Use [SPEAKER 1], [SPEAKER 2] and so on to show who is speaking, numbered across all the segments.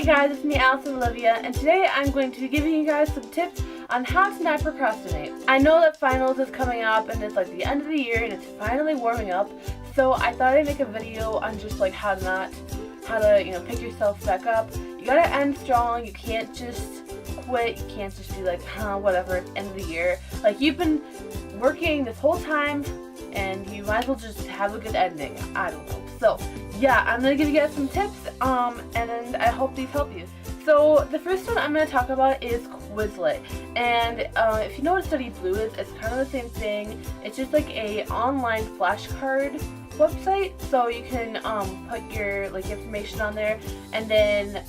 [SPEAKER 1] Hey guys, it's me Allison and Alivia, and today I'm going to be giving you guys some tips on how to not procrastinate. I know that finals is coming up and it's like the end of the year and it's finally warming up, so I thought I'd make a video on just like how to pick yourself back up. You gotta end strong. You can't just quit. You can't just be like, whatever, it's end of the year. Like, you've been working this whole time and you might as well just have a good ending. I don't know. So yeah, I'm gonna give you guys some tips, and I hope these help you. So the first one I'm going to talk about is Quizlet, and if you know what Study Blue is, it's kind of the same thing. It's just like a online flashcard website, so you can put your information on there, and then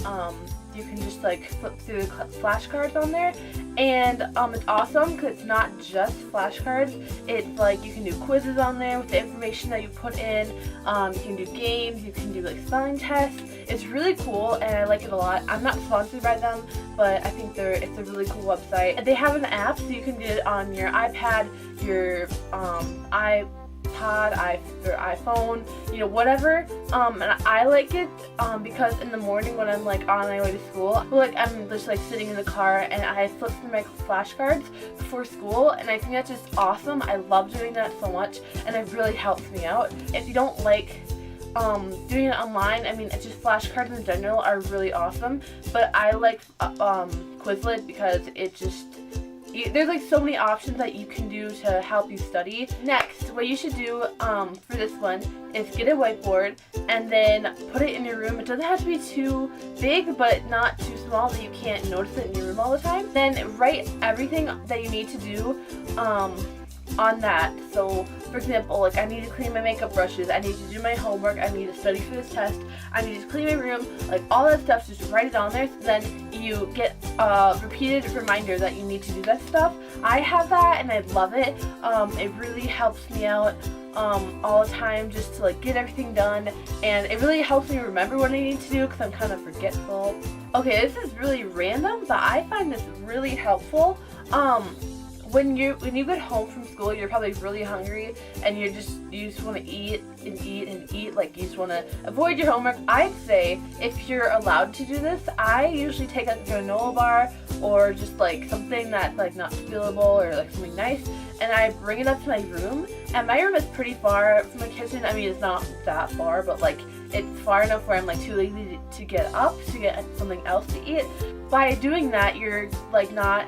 [SPEAKER 1] you can just flip through the flashcards on there, and it's awesome because it's not just flashcards. It's you can do quizzes on there with the information that you put in. You can do games, you can do spelling tests. It's really cool and I like it a lot. I'm not sponsored by them, but I think it's a really cool website. And they have an app, so you can get it on your iPad, your or iPhone, whatever. And I like it because in the morning when I'm on my way to school, I'm just sitting in the car and I flip through my flashcards before school, and I think that's just awesome. I love doing that so much, and it really helps me out. If you don't like doing it online, it's just flashcards in general are really awesome, but I like Quizlet because it just, there's so many options that you can do to help you study. Next, what you should do for this one is get a whiteboard and then put it in your room. It doesn't have to be too big, but not too small that you can't notice it in your room all the time. Then write everything that you need to do on that. So for example, I need to clean my makeup brushes, I need to do my homework, I need to study for this test, I need to clean my room, all that stuff, just write it on there, so then you get a repeated reminder that you need to do that stuff. I have that and I love it. It really helps me out all the time just to get everything done, and it really helps me remember what I need to do because I'm kind of forgetful. Okay, this is really random, but I find this really helpful. When you get home from school, you're probably really hungry and you just want to eat and eat and eat. You just want to avoid your homework. I'd say if you're allowed to do this, I usually take a granola bar or just something that's not spillable or something nice, and I bring it up to my room. And my room is pretty far from the kitchen. It's not that far, but it's far enough where I'm too lazy to get up to get something else to eat. By doing that, you're not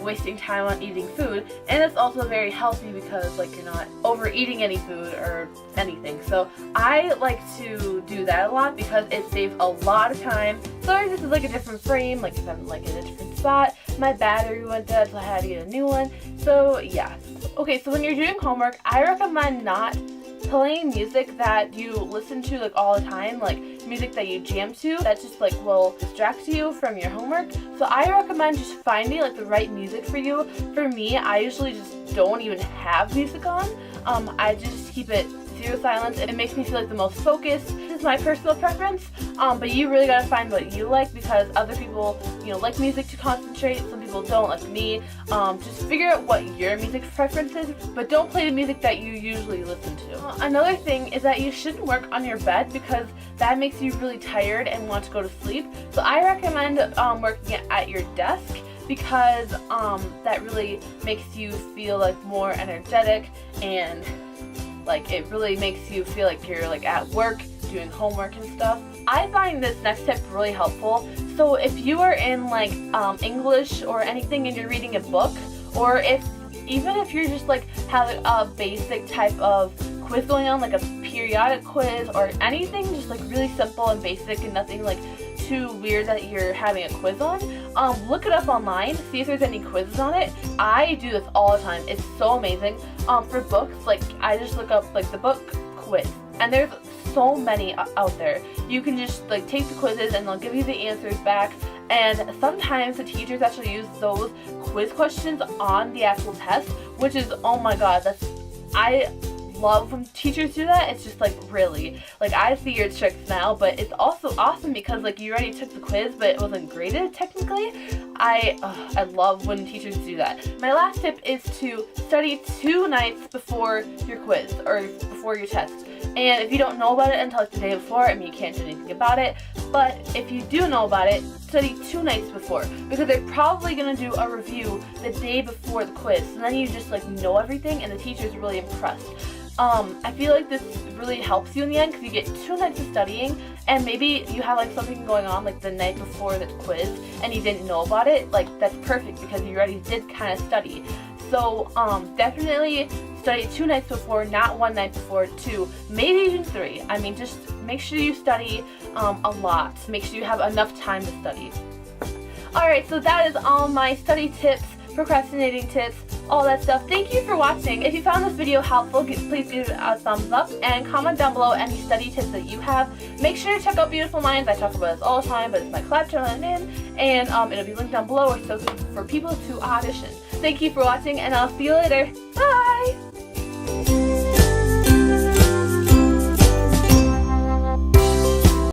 [SPEAKER 1] wasting time on eating food, and it's also very healthy because you're not overeating any food or anything. So I like to do that a lot because it saves a lot of time. Sorry, this is a different frame, if I'm in a different spot. My battery went dead, so I had to get a new one. So yeah. Okay, so when you're doing homework, I recommend not playing music that you listen to all the time, music that you jam to that just will distract you from your homework. So I recommend just finding the right music for you. For me, I usually just don't even have music on. I just keep it zero silence. It makes me feel the most focused. This is my personal preference, but you really gotta find what you like because other people like music to concentrate, some people don't, like me. Just figure out what your music preference is, but don't play the music that you usually listen to. Another thing is that you shouldn't work on your bed because that makes you really tired and want to go to sleep. So I recommend working at your desk because that really makes you feel more energetic, and it really makes you feel you're at work doing homework and stuff. I find this next tip really helpful. So if you are in English or anything and you're reading a book, or even if you're just having a basic type of quiz going on, a periodic quiz or anything just really simple and basic and nothing too weird that you're having a quiz on, look it up online, see if there's any quizzes on it. I do this all the time. It's so amazing. For books, I just look up the book quiz, and there's so many out there. You can just take the quizzes and they'll give you the answers back, and sometimes the teachers actually use those quiz questions on the actual test, which is, oh my god, I love when teachers do that. It's just really, I see your tricks now, but it's also awesome because you already took the quiz but it wasn't graded technically. I love when teachers do that. My last tip is to study 2 nights before your quiz or before your test. And if you don't know about it until the day before, you can't do anything about it, But if you do know about it, study 2 nights before, because they're probably going to do a review the day before the quiz. And then you just like know everything and the teacher's really impressed. I feel like this really helps you in the end because you get 2 nights of studying, and maybe you have like something going on like the night before the quiz and you didn't know about it. Like, that's perfect because you already did kind of study. So definitely study 2 nights before, not 1 night before, 2, maybe even 3. I mean, just make sure you study a lot. Make sure you have enough time to study. Alright, so that is all my study tips, procrastinating tips, all that stuff. Thank you for watching. If you found this video helpful, please give it a thumbs up and comment down below any study tips that you have. Make sure to check out Beautiful Minds. I talk about this all the time, but it's my collab channel I'm in, and it'll be linked down below, or so for people to audition. Thank you for watching, and I'll see you later. Bye!